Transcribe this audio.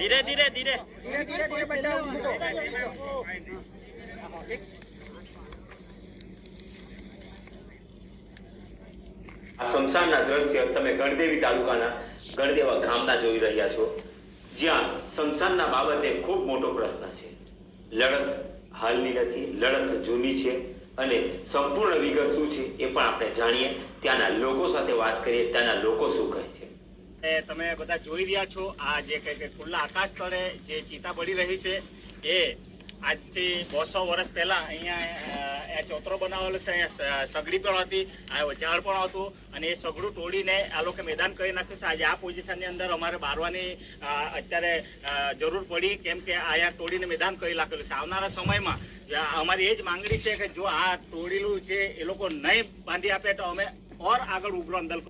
धीरे धीरे धीरे શમશાનના દ્રશ્ય તમે ગણદેવી તાલુકાના ગણદેવા ગામના જોઈ રહ્યા છો, જ્યાં શમશાનના બાબતે ખૂબ મોટો પ્રશ્ન છે. લડત હાલની નથી, લડત જૂની છે અને સંપૂર્ણ વિગત શું છે એ પણ આપણે જાણીએ. ત્યાંના લોકો સાથે વાત કરીએ, ત્યાંના લોકો શું કહે છે. તમે બધા જોઈ રહ્યા છો આ જે કઈ ખુલ્લા આકાશ તળે જે ચિતા બળી રહી છે એ આજથી 200 વર્ષ પહેલા અહીંયા ચોતરો બનાવેલો છે. અહીંયા સગડી પણ હતી, આ ઝાડ પણ હતું અને એ સગડું તોડીને આ લોકો મેદાન કરી નાખ્યું છે. આજે આ પોઝિશનની અંદર અમારે બારવાની અત્યારે જરૂર પડી, કેમ કે અહીંયા તોડીને મેદાન કરી નાખેલું છે. આવનારા સમયમાં અમારી એ જ માંગણી છે કે જો આ તોડેલું છે એ લોકો નહીં બાંધી આપે તો અમે ઓર આગળ ઉગ્ર આંદોલન